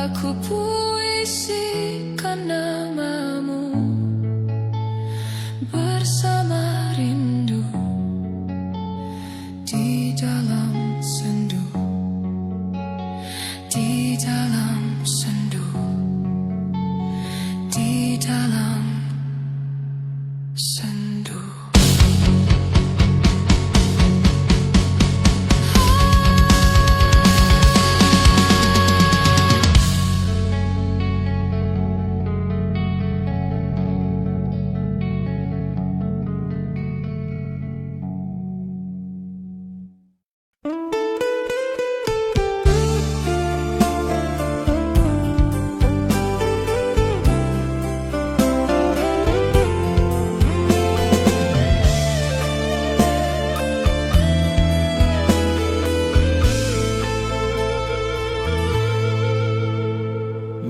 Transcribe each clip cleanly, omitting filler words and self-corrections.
Aku puisikan namamu bersama rindu di dalam sendu, di dalam sendu, di dalam sendu.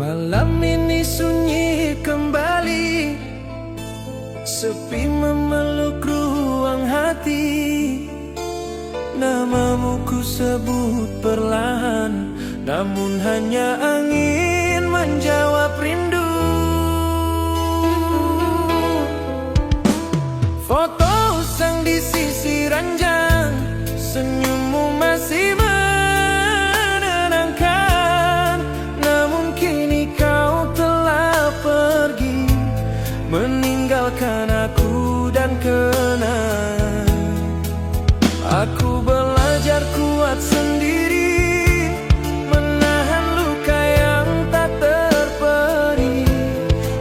Malam ini sunyi kembali, sepi memeluk ruang hati. Namamu ku sebut perlahan, namun hanya angin menjawab rindu. Foto usang di sisi ranjang, senyummu masih menenangkan. Namun kini kau telah pergi, meninggalkan aku dan kenang. Aku belajar kuat sendiri, menahan luka yang tak terperi.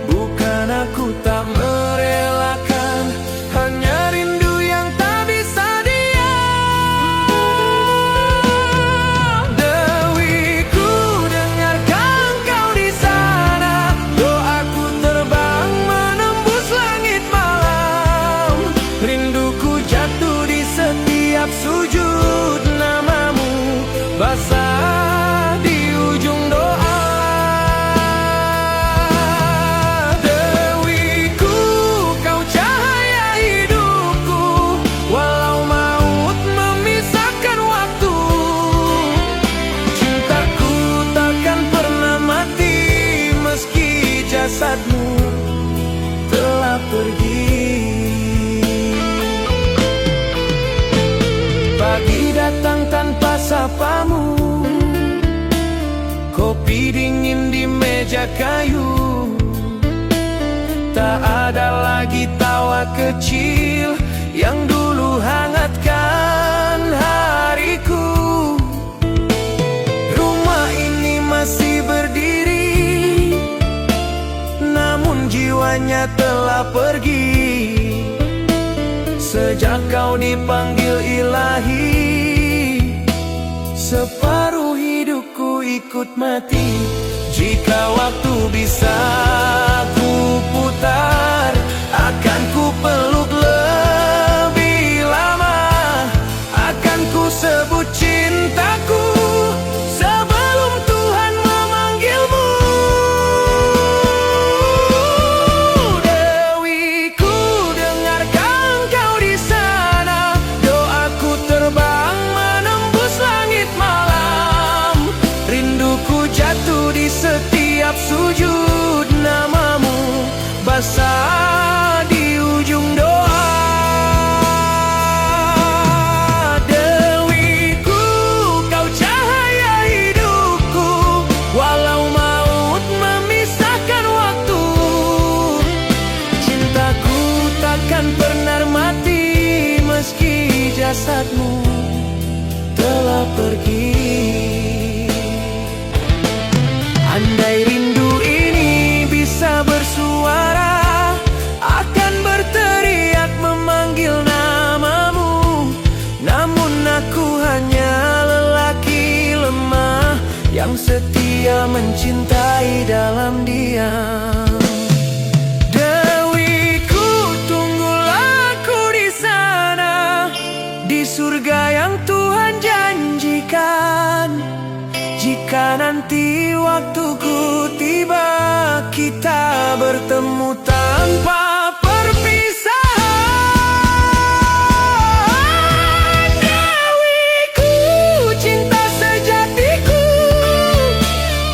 Bukan aku tak merelakan, hanya rindu yang tak bisa diam. Dewiku, dengarkan kau di sana, doaku terbang menembus langit malam. Rinduku jatuh di setiap sujud, namamu basah di ujung doa. Dewiku, kau cahaya hidupku, walau maut memisahkan waktu. Cintaku takkan pernah mati, meski jasadmu telah pergi. Pagi datang tanpa sapamu. Kopi dingin di meja kayu, tak ada lagi tawa kecil yang dulu hangatkan hariku. Rumah ini masih berdiri, namun jiwanya telah pergi. Sejak kau dipanggil ilahi, separuh hidupku ikut mati. Jika waktu bisa ku putar, akan ku peluk lebih lama. Akan ku sebut cintaku sebelum Tuhan memanggilmu. Dewiku, dengarkan kau di sana. Doaku terbang menembus langit malam. Rinduku jatuh di setiap sujud, namamu basah di ujung doa. Dewiku, kau cahaya hidupku, walau maut memisahkan waktu. Cintaku takkan pernah mati meski jasadmu telah pergi. Andai rindu ini bisa bersuara, akan berteriak memanggil namamu. Namun aku hanya lelaki lemah yang setia mencintai dalam diam. Dewiku, tunggulah aku di sana, di surga yang Tuhan janjikan. Jika nanti waktuku tiba, kita bertemu tanpa perpisahan. Dewiku, cinta sejatiku,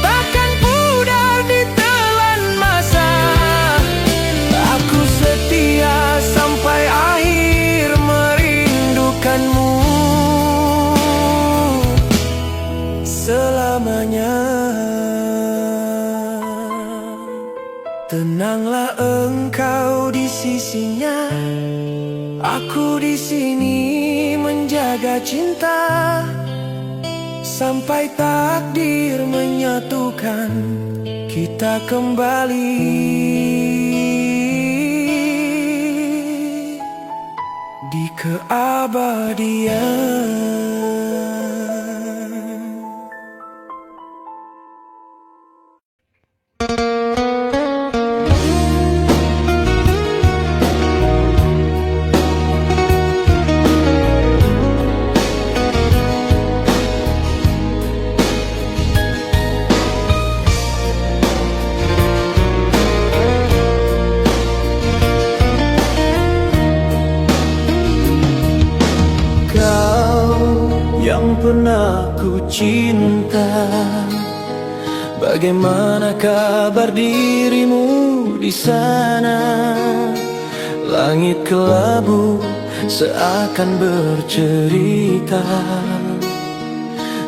takkan pudar ditelan masa. Aku setia sampai akhir merindukanmu selamanya. Tenanglah engkau di sisinya, aku di sini menjaga cinta sampai takdir menyatukan kita kembali di keabadian. Yang pernah ku cinta, bagaimana kabar dirimu di sana? Langit kelabu seakan bercerita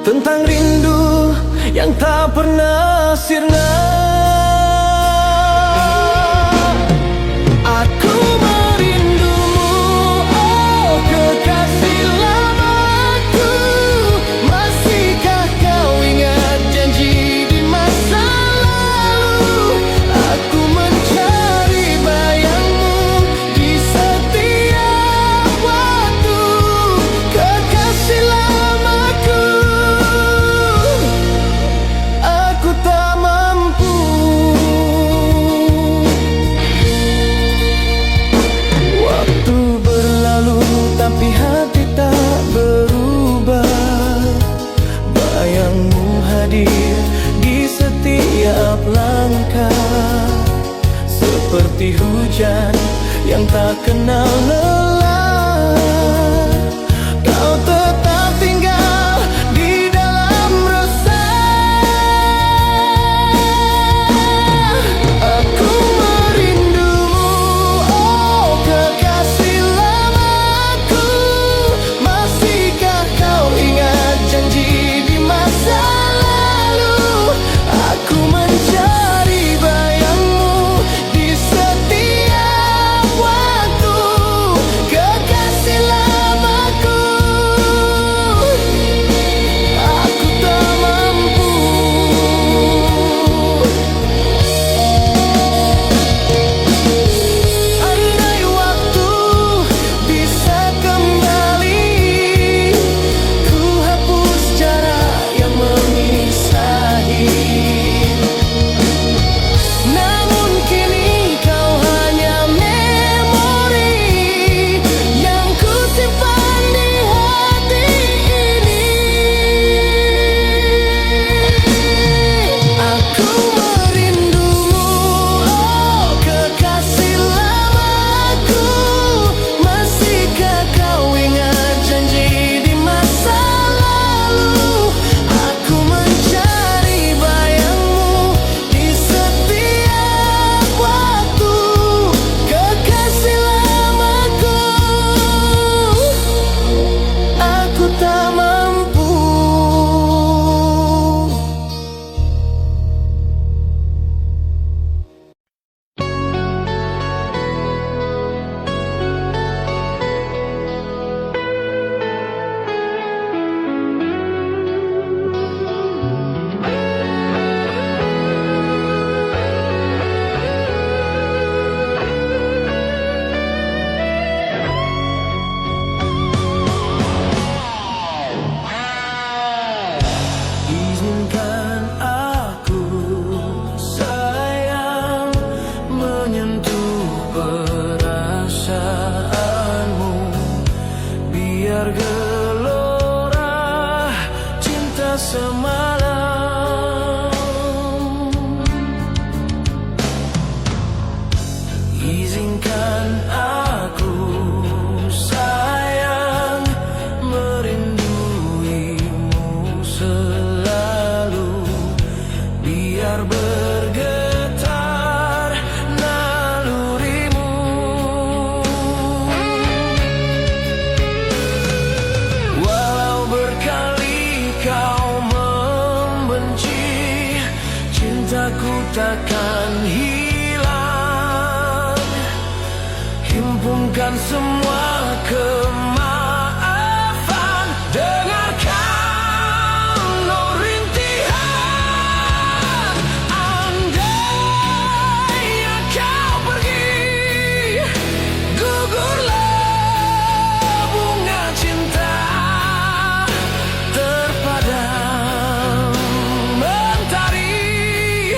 tentang rindu yang tak pernah sirna. Aku merindumu, oh kekasih lamaku. Masihkah kau ingat janji di masa lalu? Aku mencari bayangmu di setiap waktu, kekasih lamaku. Aku tak mampu. Waktu berlalu tapi hati tak berubah. Bayangmu hadir di setiap langkah, seperti hujan yang tak kenal lelah. Kau tetap tinggal di dalam resah. Aku merindumu, oh kekasih lamaku. Masihkah kau ingat janji semalam. Izinkan aku sayang merinduimu selalu, biar bergetar nalurimu. Walau berkali kau membenci, cintaku takkan hilang. Himpunkan semua kemaafan, dengarkan oh rintihan. Andainya kau pergi, gugurlah bunga cinta terpadam mentari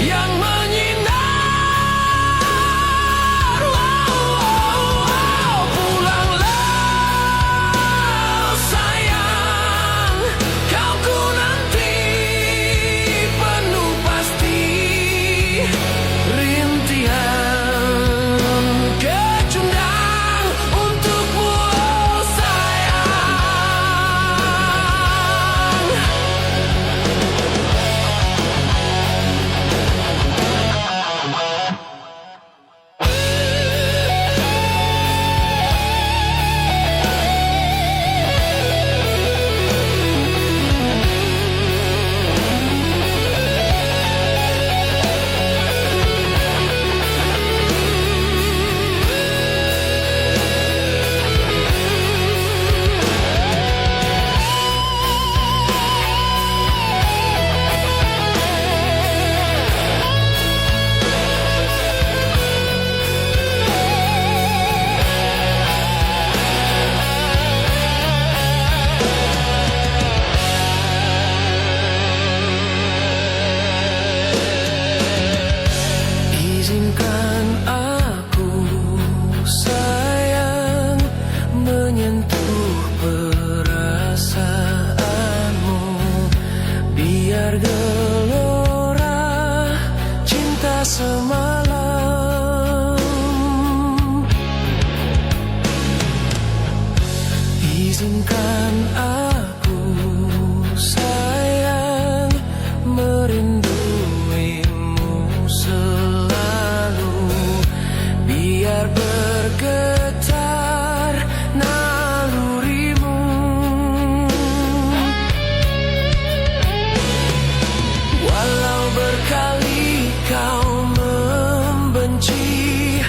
yang menyinar. Pulanglah sayang, kau ku nanti penuh pasti. Rintihan kecundang untukmu sayang. Izinkan aku sayang menyentuh perasaanmu, biar gelora cinta semalam. Izinkan aku sayang merinduimu selalu, biar bergetar nalurimu. Walau berkali kau membenci,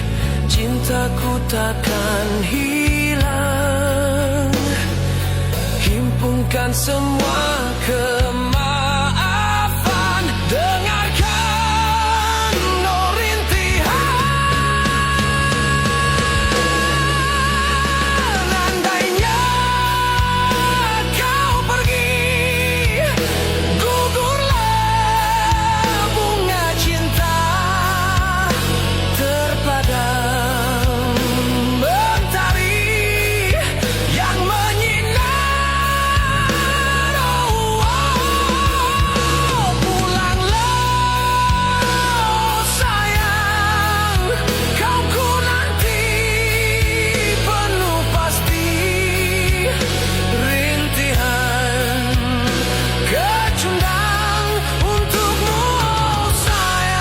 cintaku takkan hilang. Himpunkan semua kemaafan, dengarkan oh rintihan. Andainya kau pergi, gugurlah bunga cinta terpadam mentari yang menyinar. Pulanglah sayang, kau ku nanti penuh pasti. Rintihan kecundang untukmu sayang.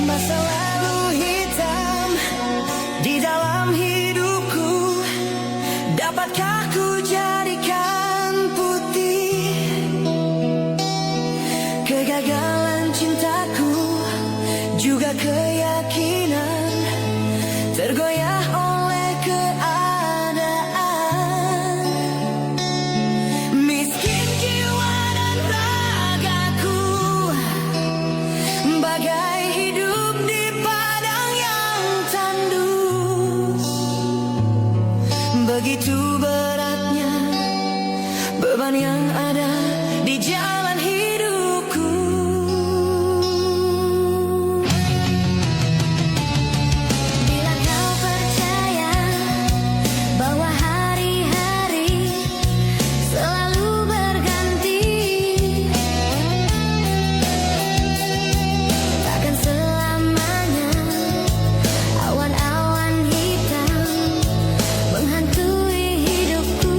Masa lalu hitam di dalam hidupku, dapatkah ku jadikan putih? Kegagalan cintaku juga keyakinan tergoyah oleh keadaan. begitu beratnya beban yang ada di jalan hidupku. Bila kau percaya bahwa hari-hari selalu berganti, takkan selamanya awan-awan hitam menghantui hidupku.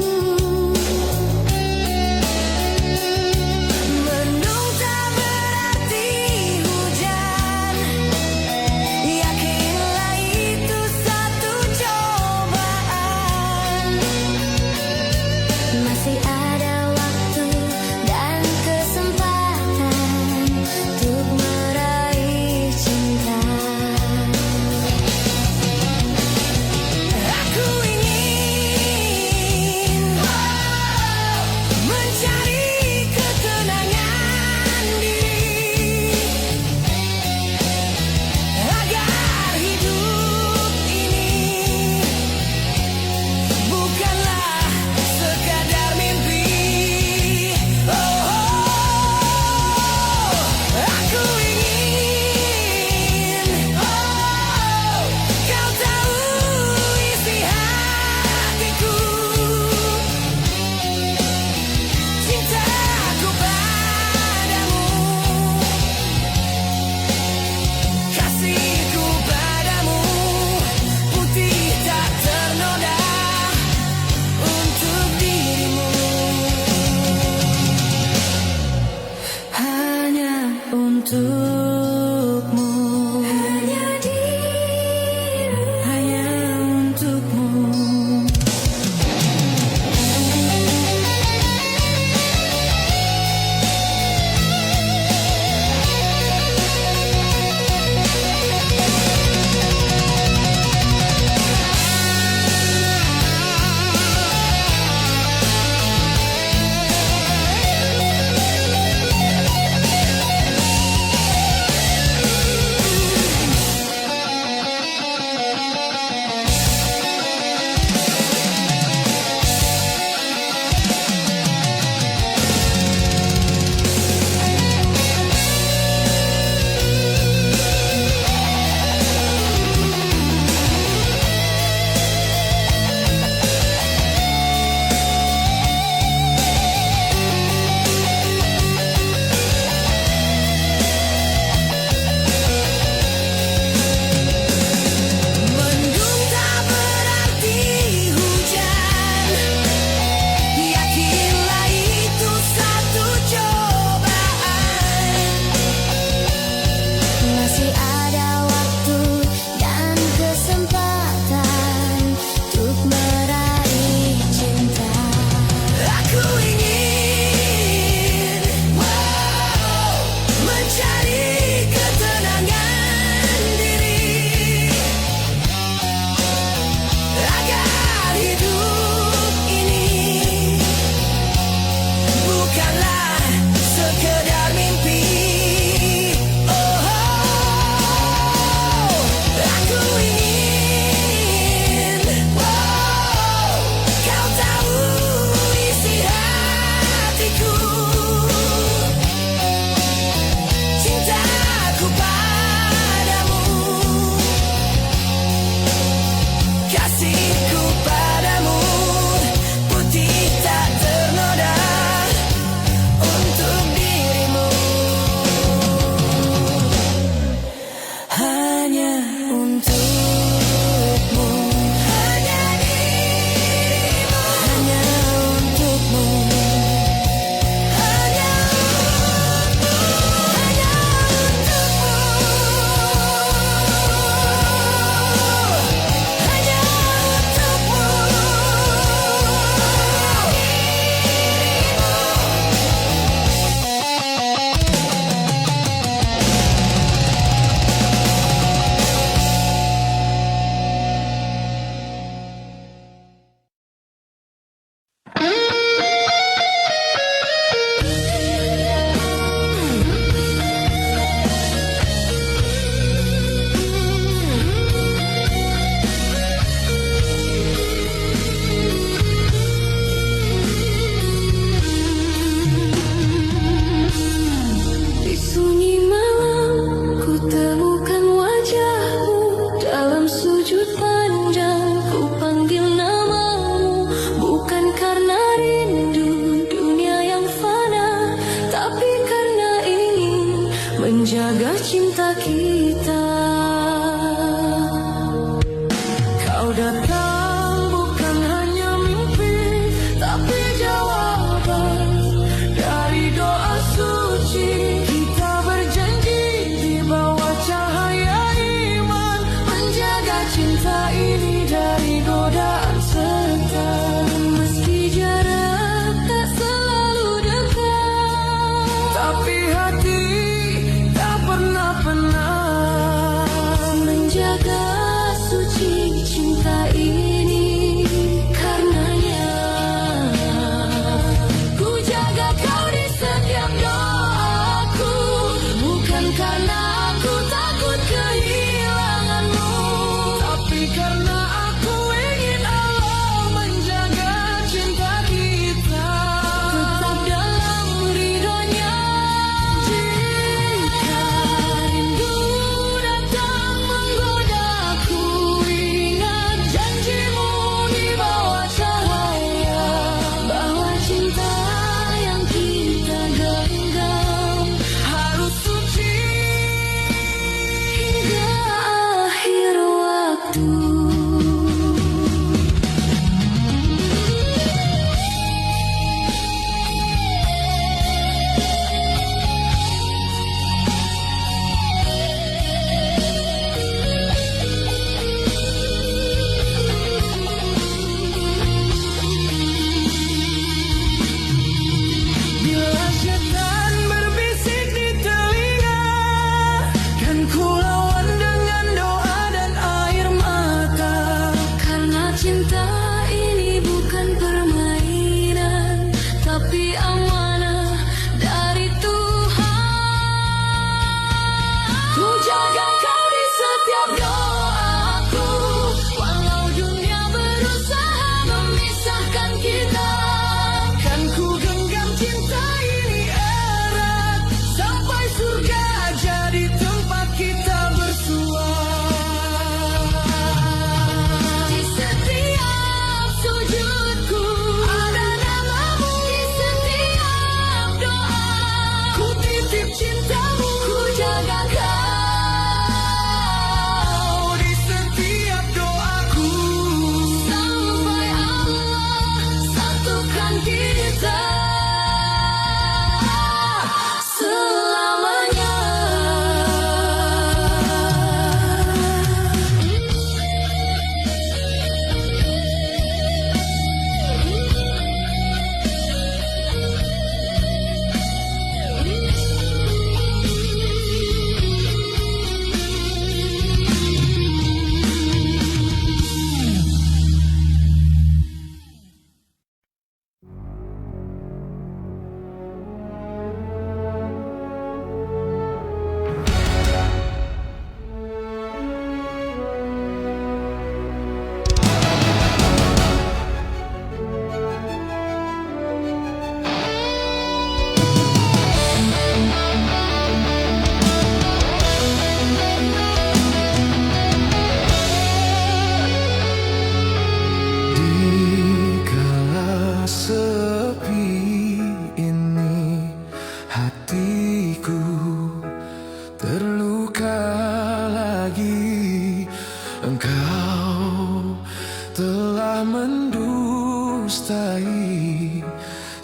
mendustai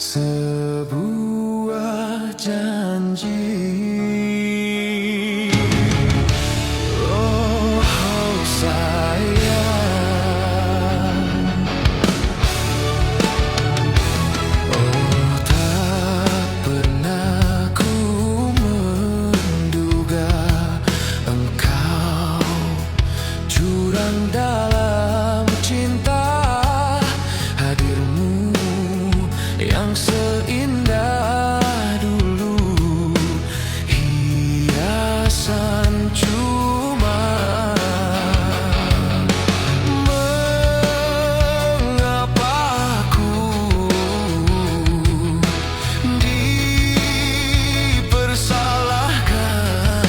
sebuah janji. Oh, sayang, oh tak pernah ku menduga engkau curang dalam cinta. Hadirmu yang seindah dulu, hiasan cuma. Mengapa aku dipersalahkan?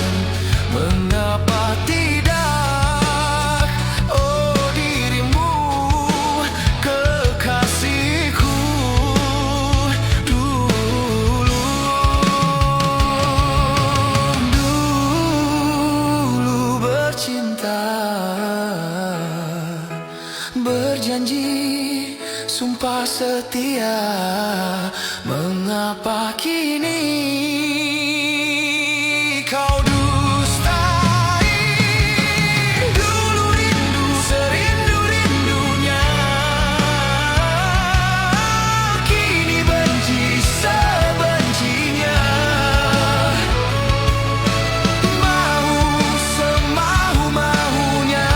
Mengapa tidak? Oh dirimu, kekasihku dulu. Dulu bercinta, berjanji, sumpah setia. Mengapa kini kau dustai? Dulu rindu serindu-rindunya, kini benci sebencinya. Mau semau-maunya,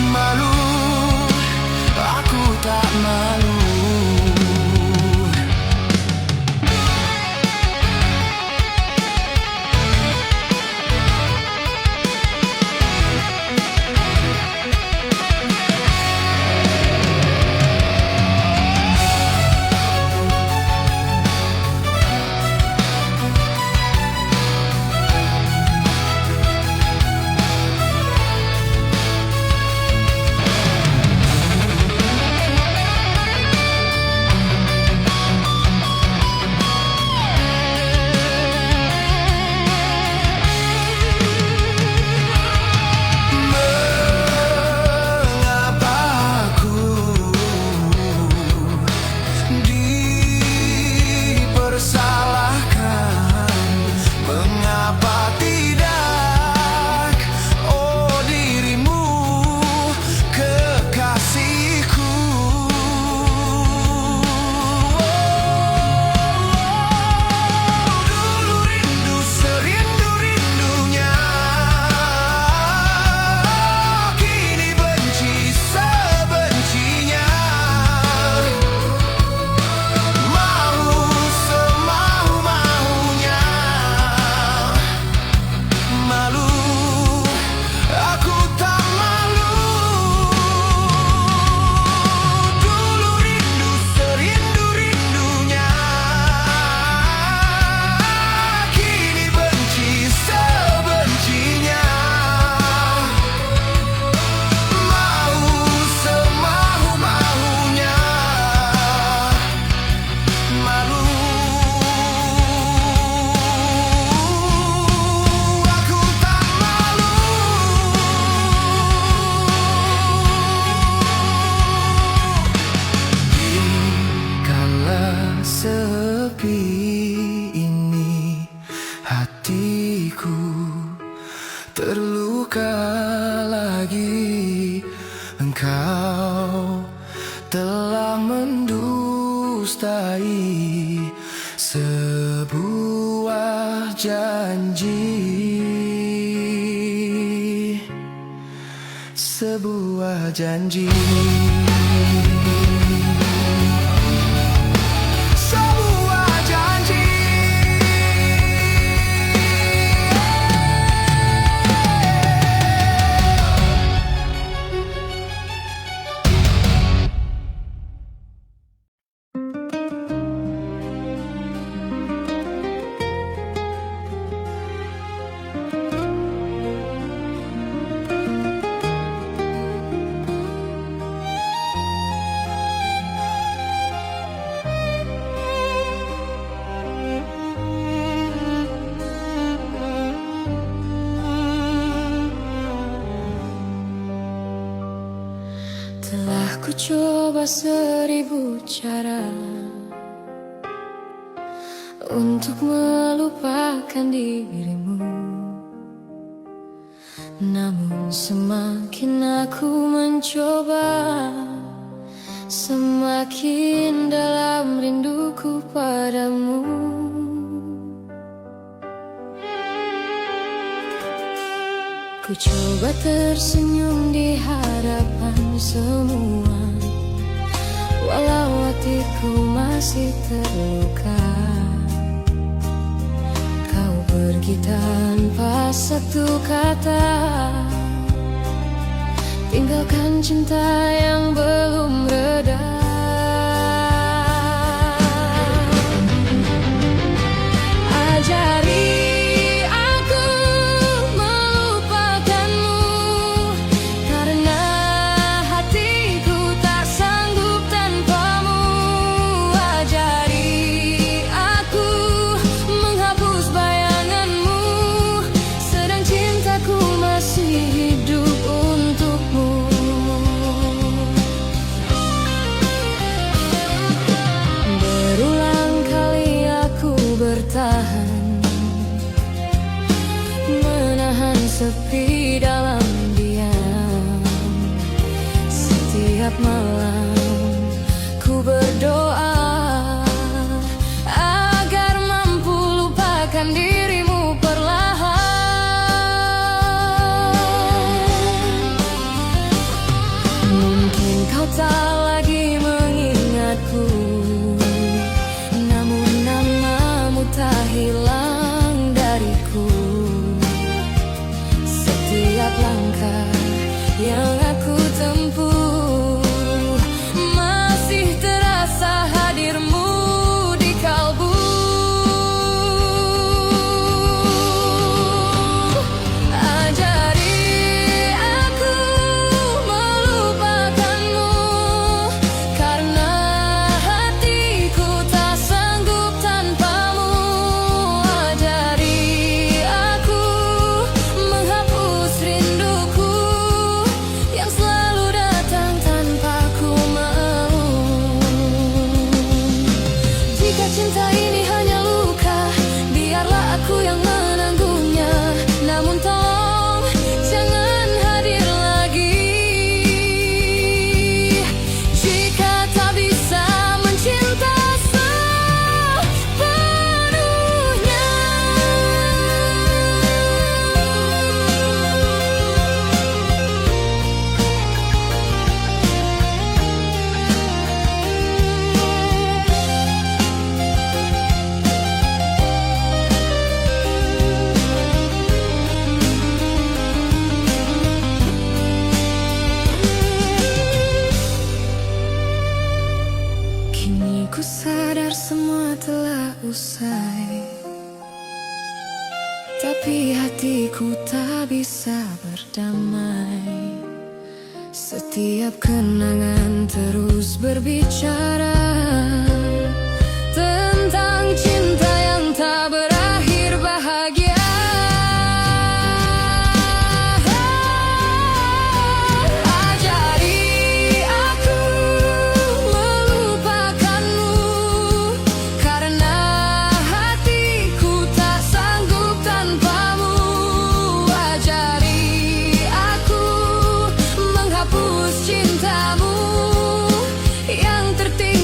malu, aku tak malu. Mengapa aku dipersalahkan? Mengapa tidak? Oh dirimu, kekasihku. Dulu rindu serindu-rindunya, kini benci sebencinya. Mau semau-maunya, malu, aku tak malu. Dulu rindu serindu-rindunya, kini benci sebencinya. Mau semau-maunya, malu, aku tak malu. Dikala sepi ini, hatiku terluka lagi. Engkau telah mendustai sebuah janji, sebuah janji. Sebuah janji. coba 1000 cara untuk melupakan dirimu. Namun semakin aku mencoba, semakin dalam rinduku padamu. Ku coba tersenyum di hadapan semua, walau hatiku masih terluka. Kau pergi tanpa satu kata, tinggalkan cinta yang belum reda. Ajari aku melupakanmu, karena hatiku tak sanggup tanpamu. Ajari aku menghapus bayanganmu, sedang cintaku masih hidup untukmu. Berulang kali aku bertahan, menahan sepi dalam diam. Setiap malam ku berdoa agar mampu lupakan dirimu perlahan. Mungkin kau tak lagi mengingatku, namun namamu tak hilang dariku. Setiap langkah yang aku tempuh, masih terasa hadirmu di kalbu. Ajari aku melupakanmu, karena hatiku tak sanggup tanpamu. Ajari aku menghapus rinduku yang selalu datang tanpa ku mau. Jika cinta ini hanya luka, biarlah aku yang menanggungnya. Namun tolong jangan hadir lagi. Jika tak bisa mencinta sepenuhnya, kini ku sadar semua telah usai, tapi hatiku tak bisa berdamai. Setiap kenangan terus berbicara tentang cinta yang tak berakhir bahagia. Ajari aku melupakanmu, karena hatiku tak sanggup tanpamu. Ajari aku menghapus cintamu yang tertinggal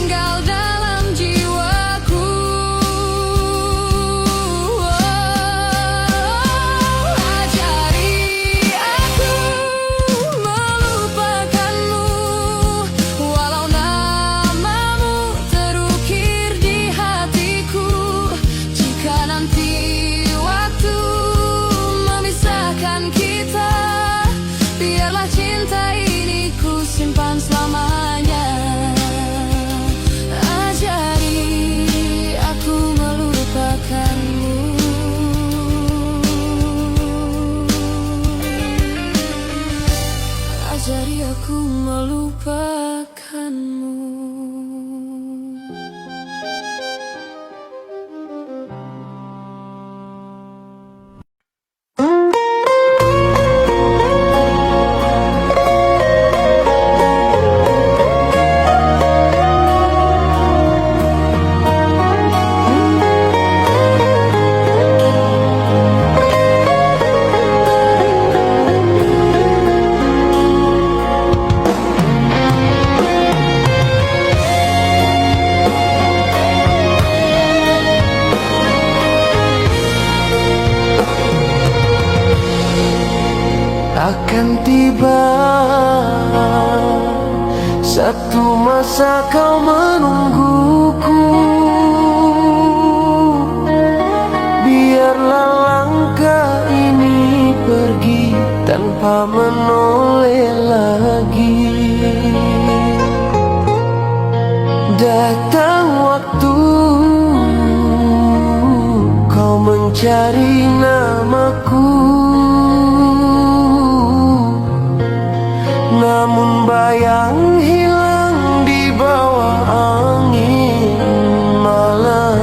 tiba. Satu masa kau menungguku, biarlah langkah ini pergi tanpa menoleh lagi. Datang waktu kau mencari namaku, namun bayang hilang di bawah angin malam.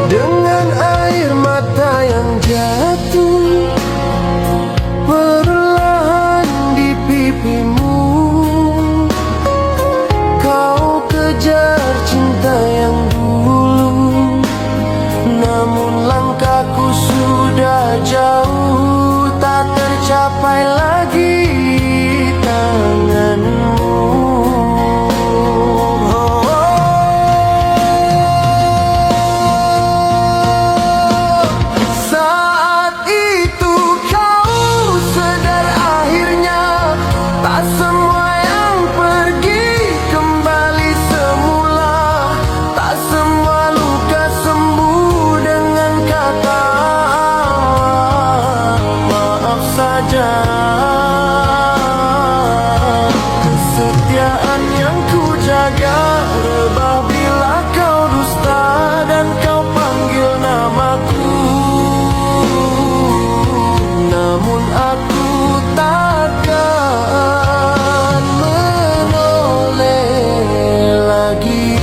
Dengan air mata yang jatuh perlahan di pipimu, kau kejar cinta yang dulu, namun langkahku sudah jauh, tak tercapai lagi tanganmu. Saat itu kau sadar akhirnya, tak semua yang pergi kembali semula, tak semua luka sembuh dengan kata maaf saja. Kesetiaan yang ku jaga rebah bila kau dusta dan kau panggil namaku, namun aku takkan menoleh lagi.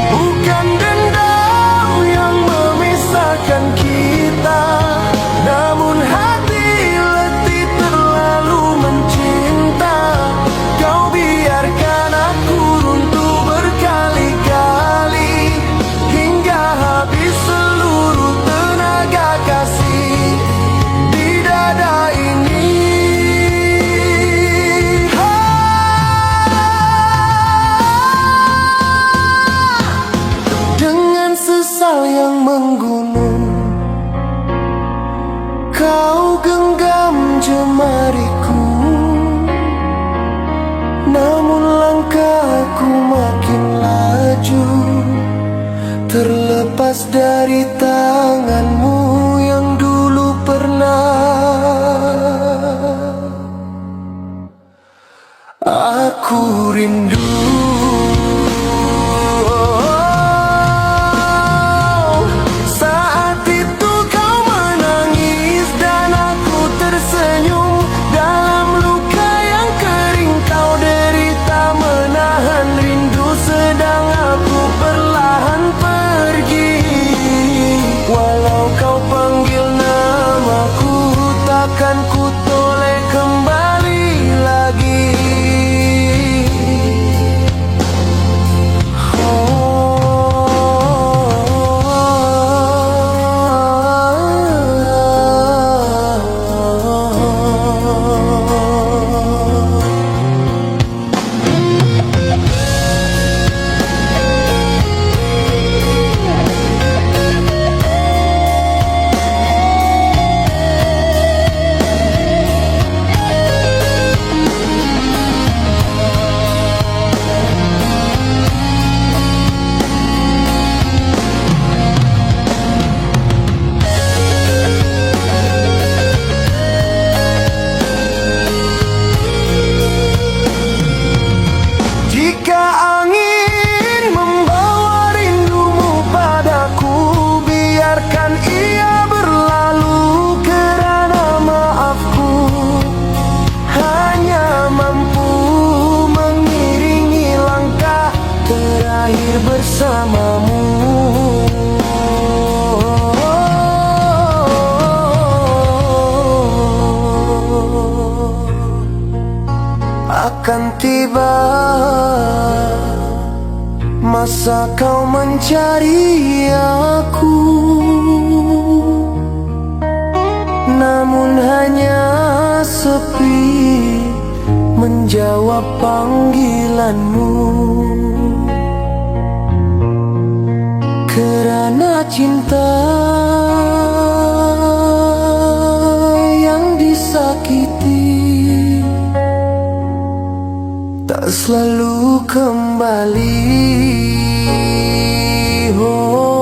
Bukan dendam yang memisahkan kita, namun hati letih terlalu mencinta. Kau biarkan aku runtuh berkali-kali hingga habis seluruh tenaga kasih di dada ini. Dengan sesal yang menggunung, kau genggam jemariku, namun langkahku makin laju, terlepas dari tanganmu yang dulu pernah aku rindu. Saat itu kau menangis dan aku tersenyum, dalam luka yang kering kau derita menahan rindu, sedang aku perlahan pergi. Walau kau panggil namaku, takkan ku toleh kembali lagi. Jika angin membawa rindumu padaku, biarkan ia berlalu, kerana maafku hanya mampu mengiringi langkah terakhir bersamamu. Akan tiba Masa kau mencari aku, namun hanya sepi menjawab panggilanmu. Kerana cinta yang disakiti tak selalu kembali. Oh.